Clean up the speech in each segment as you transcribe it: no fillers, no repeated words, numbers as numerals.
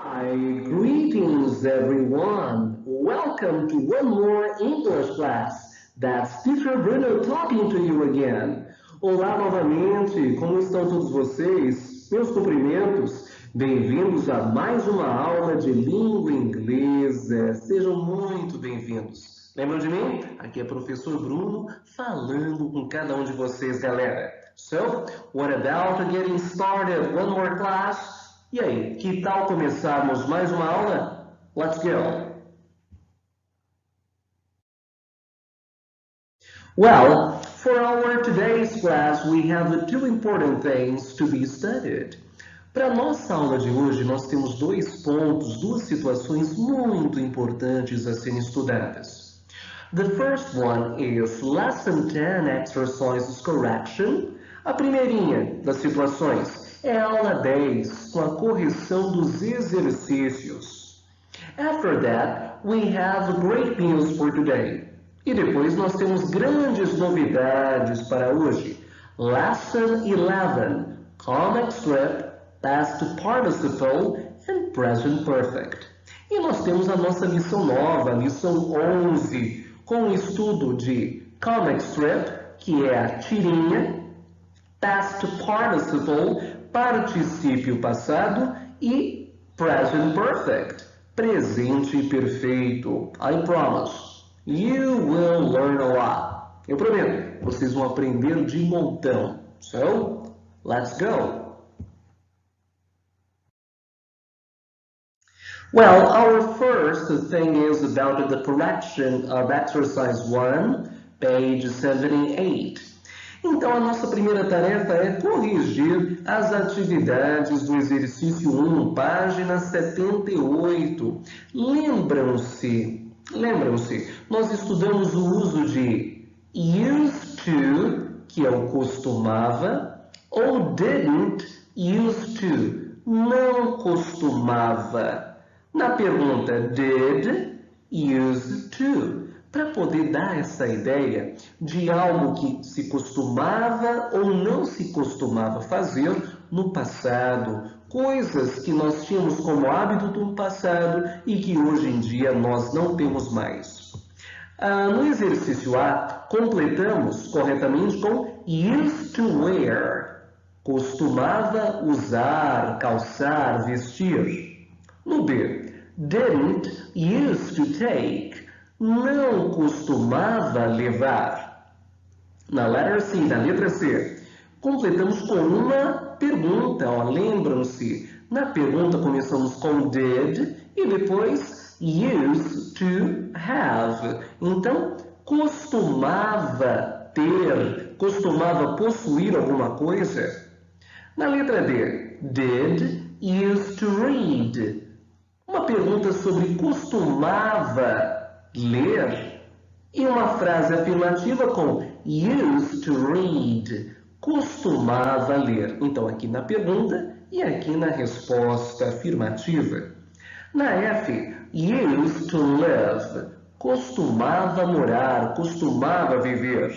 Hi, greetings everyone. Welcome to one more English class. That's Teacher Bruno talking to you again. Olá novamente, como estão todos vocês? Meus cumprimentos. Bem-vindos a mais uma aula de língua inglesa. Sejam muito bem-vindos. Lembram de mim? Aqui é o professor Bruno falando com cada um de vocês, galera. So, what about getting started? One more class? E aí, que tal começarmos mais uma aula? Let's go! Well, for our today's class, we have two important things to be studied. Para a nossa aula de hoje, nós temos dois pontos, duas situações muito importantes a serem estudadas. The first one is Lesson 10 Exercises Correction. A primeirinha das situações é a aula 10, com a correção dos exercícios. After that, we have great news for today. E depois nós temos grandes novidades para hoje. Lesson 11, Comic Strip, Past Participle and Present Perfect. E nós temos a nossa lição nova, a lição 11, com o estudo de Comic Strip, que é a tirinha, Past Participle, particípio passado, e Present Perfect, presente perfeito. I promise, you will learn a lot. Eu prometo, vocês vão aprender de montão. So, let's go! Well, our first thing is about the correction of exercise 1, page 78. Então, a nossa primeira tarefa é corrigir as atividades do exercício 1, página 78. Lembram-se, nós estudamos o uso de used to, que é o costumava, ou didn't used to, não costumava. Na pergunta did, used to, para poder dar essa ideia de algo que se costumava ou não se costumava fazer no passado, coisas que nós tínhamos como hábito no passado e que hoje em dia nós não temos mais. No exercício A, completamos corretamente com used to wear, costumava usar, calçar, vestir. No B, didn't used to take, não costumava levar. Na letra C, completamos com uma pergunta. Lembram-se? Na pergunta começamos com did e depois used to have. Então, costumava ter, costumava possuir alguma coisa. Na letra D, did used to read. Uma pergunta sobre costumava ler e uma frase afirmativa com used to read, costumava ler. Então, aqui na pergunta e aqui na resposta afirmativa. Na F, used to live, costumava morar, costumava viver.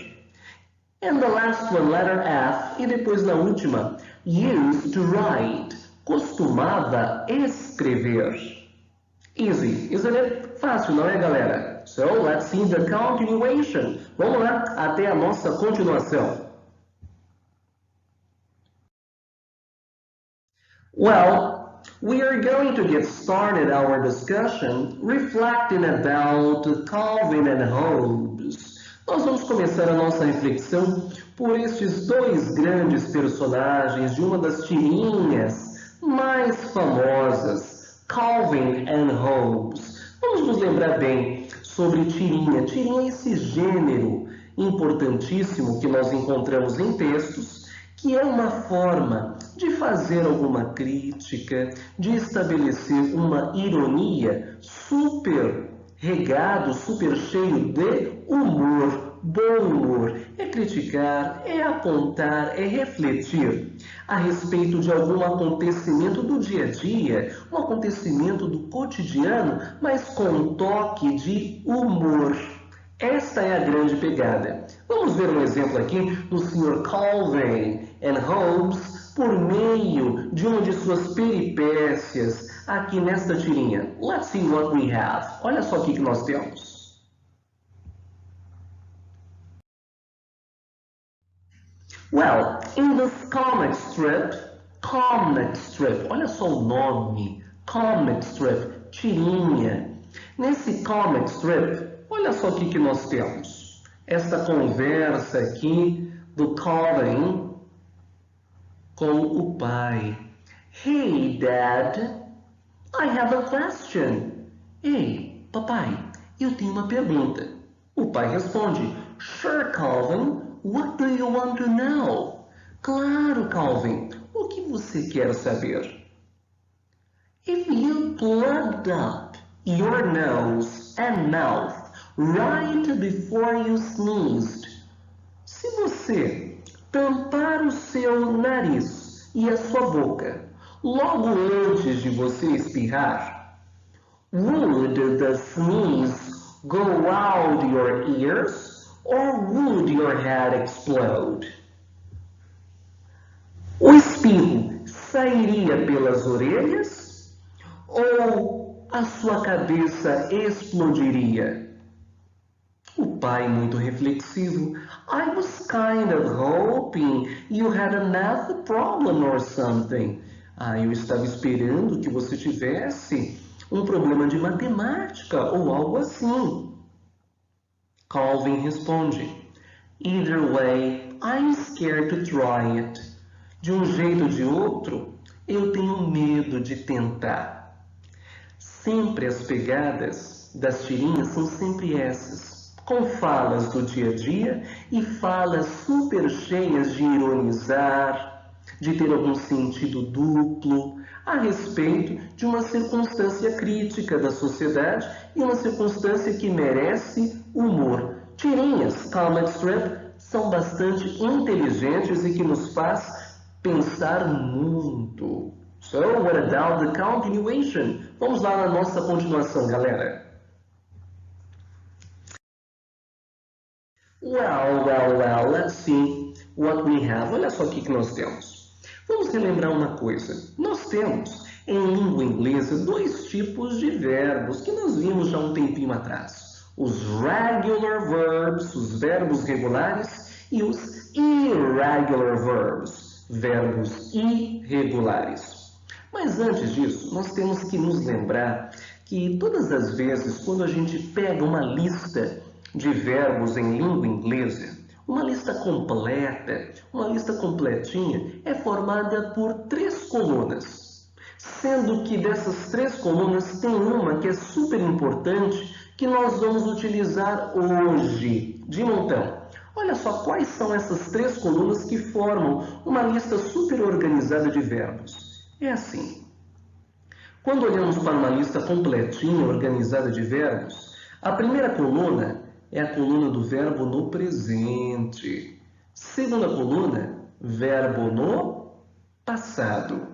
And the last one, letter F, e depois na última, used to write, costumava escrever. Easy, isn't it? Fácil, não é, galera? So, let's see the continuation. Vamos lá, até a nossa continuação. Well, we are going to get started our discussion reflecting about Calvin and Hobbes. Nós vamos começar a nossa reflexão por estes dois grandes personagens de uma das tirinhas mais famosas, Calvin and Hobbes. Vamos nos lembrar bem sobre tirinha. Tirinha é esse gênero importantíssimo que nós encontramos em textos, que é uma forma de fazer alguma crítica, de estabelecer uma ironia super regado, super cheio de humor, bom humor. É criticar, é apontar, é refletir a respeito de algum acontecimento do dia a dia, um acontecimento do cotidiano, mas com um toque de humor. Esta é a grande pegada. Vamos ver um exemplo aqui do Sr. Calvin and Hobbes por meio de uma de suas peripécias aqui nesta tirinha. Let's see what we have. Olha só o que nós temos. Well, in this comic strip, olha só o nome, comic strip, tirinha. Nesse comic strip, olha só o que nós temos. Esta conversa aqui do Calvin com o pai. Hey, Dad, I have a question. Ei, papai, eu tenho uma pergunta. O pai responde, Sure, Calvin, what do you want to know? Claro, Calvin, o que você quer saber? If you plugged up your nose and mouth right before you sneezed, se você tampar o seu nariz e a sua boca logo antes de você espirrar, would the sneeze go out your ears or would your head explode? O espirro sairia pelas orelhas ou a sua cabeça explodiria? O pai, muito reflexivo, I was kind of hoping you had a math problem or something. Eu estava esperando que você tivesse um problema de matemática ou algo assim. Calvin responde, Either way, I'm scared to try it. De um jeito ou de outro, eu tenho medo de tentar. Sempre as pegadas das tirinhas são sempre essas, com falas do dia a dia e falas super cheias de ironizar, de ter algum sentido duplo, a respeito de uma circunstância crítica da sociedade e uma circunstância que merece humor. Tirinhas, comic strip, são bastante inteligentes e que nos faz pensar muito. So, what about the continuation? Vamos lá na nossa continuação, galera. Well, let's see what we have. Olha só o que nós temos. Vamos relembrar uma coisa. Nós temos, em língua inglesa, dois tipos de verbos que nós vimos já um tempinho atrás. Os regular verbs, os verbos regulares, e os irregular verbs, verbos irregulares. Mas antes disso, nós temos que nos lembrar que todas as vezes, quando a gente pega uma lista de verbos em língua inglesa, uma lista completa, uma lista completinha, é formada por 3 colunas. Sendo que dessas 3 colunas tem uma que é super importante que nós vamos utilizar hoje, de montão. Olha só quais são essas 3 colunas que formam uma lista super organizada de verbos. É assim. Quando olhamos para uma lista completinha, organizada de verbos, a primeira coluna é a coluna do verbo no presente. Segunda coluna, verbo no passado.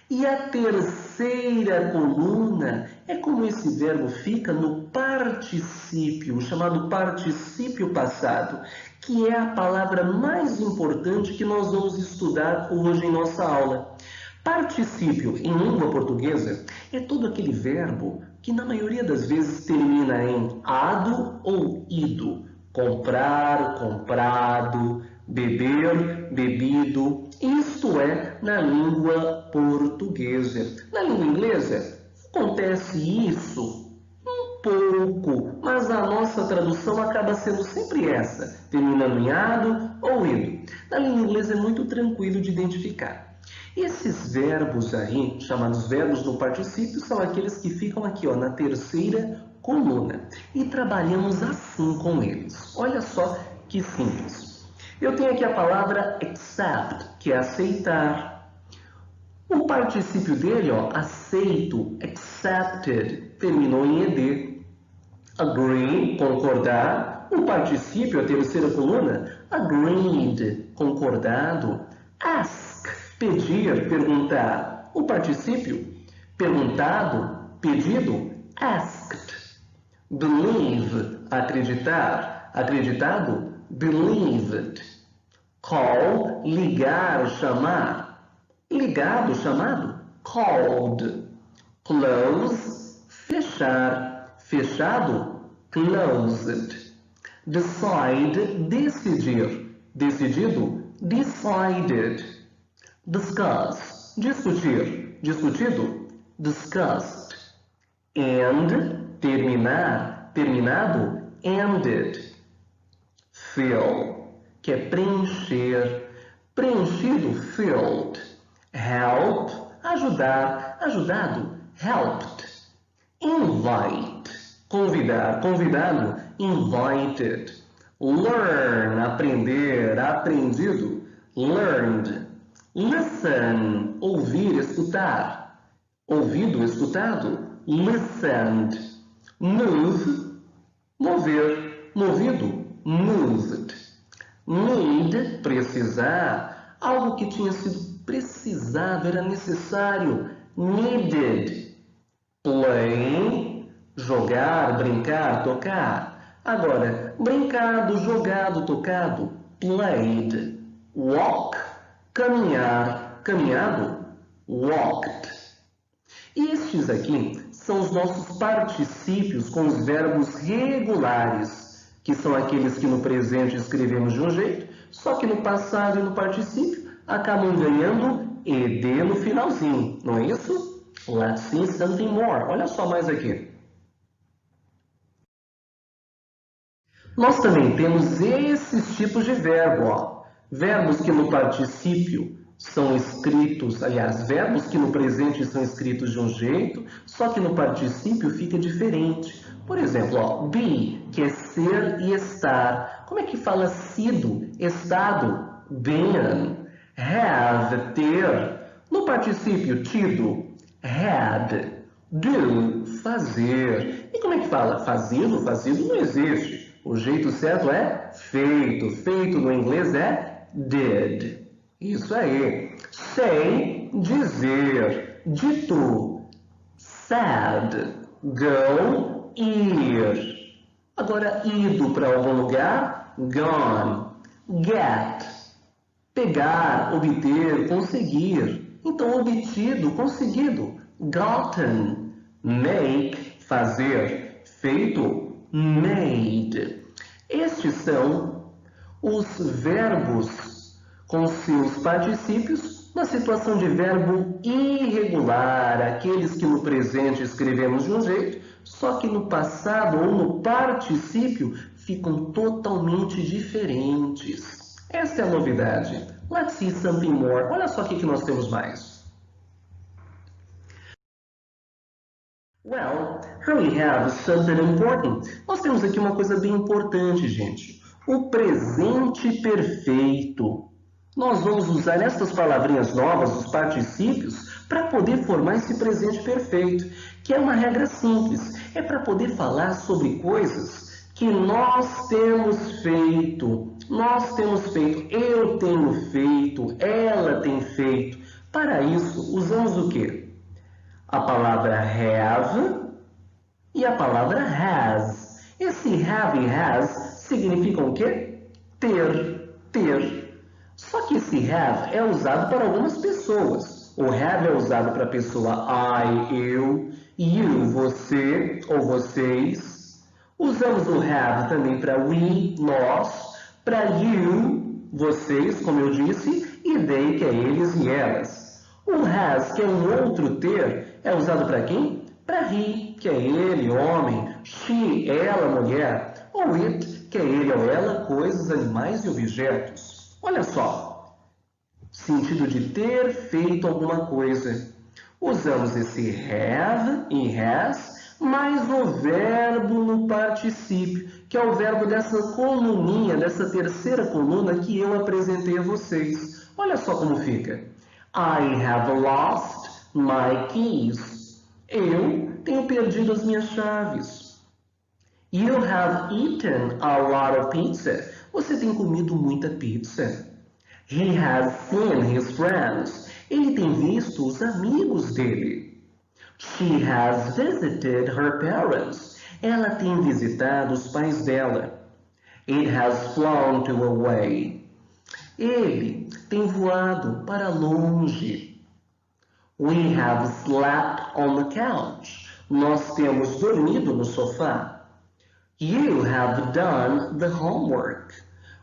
E a terceira coluna é como esse verbo fica no particípio, chamado particípio passado, que é a palavra mais importante que nós vamos estudar hoje em nossa aula. Particípio, em língua portuguesa, é todo aquele verbo que na maioria das vezes termina em ado ou ido. Comprar, comprado, beber, bebido. Isto é na língua portuguesa. Na língua inglesa, acontece isso um pouco, mas a nossa tradução acaba sendo sempre essa, terminando em ado ou ido. Na língua inglesa é muito tranquilo de identificar. Esses verbos aí, chamados verbos no particípio, são aqueles que ficam aqui na terceira coluna. E trabalhamos assim com eles. Olha só que simples. Eu tenho aqui a palavra accept, que é aceitar. O particípio dele, aceito, accepted, terminou em ed. Agree, concordar. O particípio, a terceira coluna, agreed, concordado. Ask, pedir, perguntar. O particípio, perguntado, pedido, asked. Believe, acreditar. Acreditado, believed. Call, ligar, chamar. Ligado, chamado called. Close, fechar. Fechado, closed. Decide, decidir. Decidido, decided. Discuss, discutir. Discutido, discussed. End, terminar. Terminado, ended. Fill, que é preencher. Preenchido, filled. Help, ajudar. Ajudado, helped. Invite, convidar. Convidado, invited. Learn, aprender. Aprendido, learned. Listen, ouvir, escutar. Ouvido, escutado, listened. Move, mover. Movido, moved. Need, precisar. Algo que tinha sido precisado, era necessário. Needed. Play, jogar, brincar, tocar. Agora, brincado, jogado, tocado. Played. Walk, caminhar, caminhado. Walked. E estes aqui são os nossos particípios com os verbos regulares, que são aqueles que no presente escrevemos de um jeito, só que no passado e no particípio acabam ganhando ed no finalzinho, não é isso? Let's see something more. Olha só mais aqui. Nós também temos esses tipos de verbo, ó. Verbos que no particípio são escritos, aliás, verbos que no presente são escritos de um jeito, só que no particípio fica diferente. Por exemplo, ó, be, que é ser e estar. Como é que fala sido, estado? Been. Have, ter. No particípio, tido. Had. Do, fazer. E como é que fala? Fazido? Fazido não existe. O jeito certo é feito. Feito no inglês é did. Isso aí. Say, dizer. Dito. Said. Go, ir. Agora, ido para algum lugar. Gone. Get. Pegar, obter, conseguir. Então, obtido, conseguido. Gotten. Make, fazer. Feito, made. Estes são os verbos com seus particípios na situação de verbo irregular, aqueles que no presente escrevemos de um jeito, só que no passado ou no particípio ficam totalmente diferentes. Esta é a novidade. Let's see something more. Olha só o que nós temos mais. Well, here we have something important. Nós temos aqui uma coisa bem importante, gente. O presente perfeito. Nós vamos usar estas palavrinhas novas, os particípios, para poder formar esse presente perfeito, que é uma regra simples. É para poder falar sobre coisas que nós temos feito. Nós temos feito, eu tenho feito, ela tem feito. Para isso, usamos o quê? A palavra have e a palavra has. Esse have e has significam o quê? Ter, ter. Só que esse have é usado para algumas pessoas. O have é usado para a pessoa I, eu, you, você ou vocês. Usamos o have também para we, nós, para you, vocês, como eu disse, e they, que é eles e elas. O has, que é um outro ter, é usado para quem? Para he, que é ele, homem, she, ela, mulher, ou it, que é ele ou ela, coisas, animais e objetos. Olha só, sentido de ter feito alguma coisa. Usamos esse have e has, mais o verbo no particípio, que é o verbo dessa coluninha, dessa terceira coluna que eu apresentei a vocês. Olha só como fica. I have lost my keys. Eu tenho perdido as minhas chaves. You have eaten a lot of pizza. Você tem comido muita pizza. He has seen his friends. Ele tem visto os amigos dele. She has visited her parents. Ela tem visitado os pais dela. It has flown to away. Ele tem voado para longe. We have slept on the couch. Nós temos dormido no sofá. You have done the homework.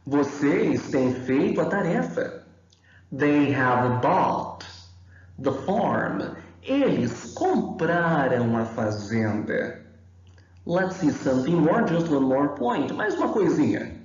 Vocês têm feito a tarefa. They have bought the farm. Eles compraram a fazenda. Let's see something more, just one more point. Mais uma coisinha.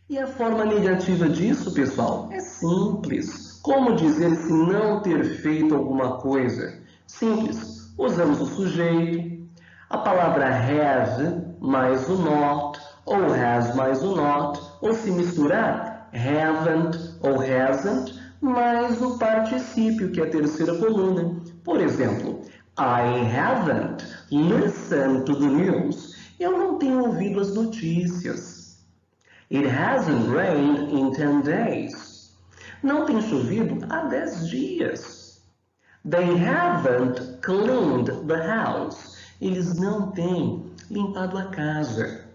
E a forma negativa disso, pessoal, é simples. Como dizer se não ter feito alguma coisa? Simples. Usamos o sujeito, a palavra have mais o not, ou has mais o not, ou se misturar, haven't ou hasn't, mais o particípio, que é a terceira coluna. Por exemplo, I haven't listened to the news. Eu não tenho ouvido as notícias. It hasn't rained in 10 days. Não tem chovido há 10 dias. They haven't cleaned the house. Eles não têm limpado a casa.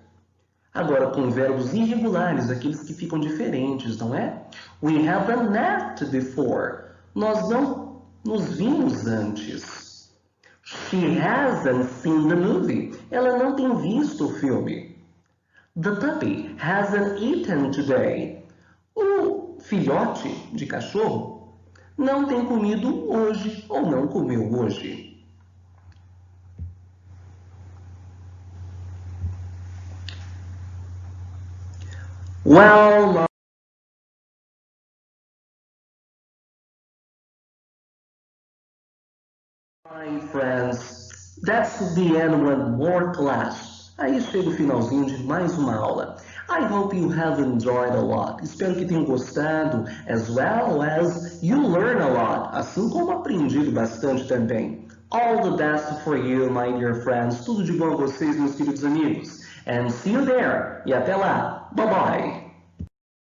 Agora, com verbos irregulares, aqueles que ficam diferentes, não é? We haven't met before. Nós não nos vimos antes. She hasn't seen the movie. Ela não tem visto o filme. The puppy hasn't eaten today. O filhote de cachorro não tem comido hoje ou não comeu hoje. Well, my friends, that's the end of one more class. Aí chega o finalzinho de mais uma aula. I hope you have enjoyed a lot. Espero que tenham gostado, as well as you learn a lot, assim como aprendido bastante também. All the best for you, my dear friends. Tudo de bom a vocês, meus queridos amigos. And see you there. E até lá. Bye bye.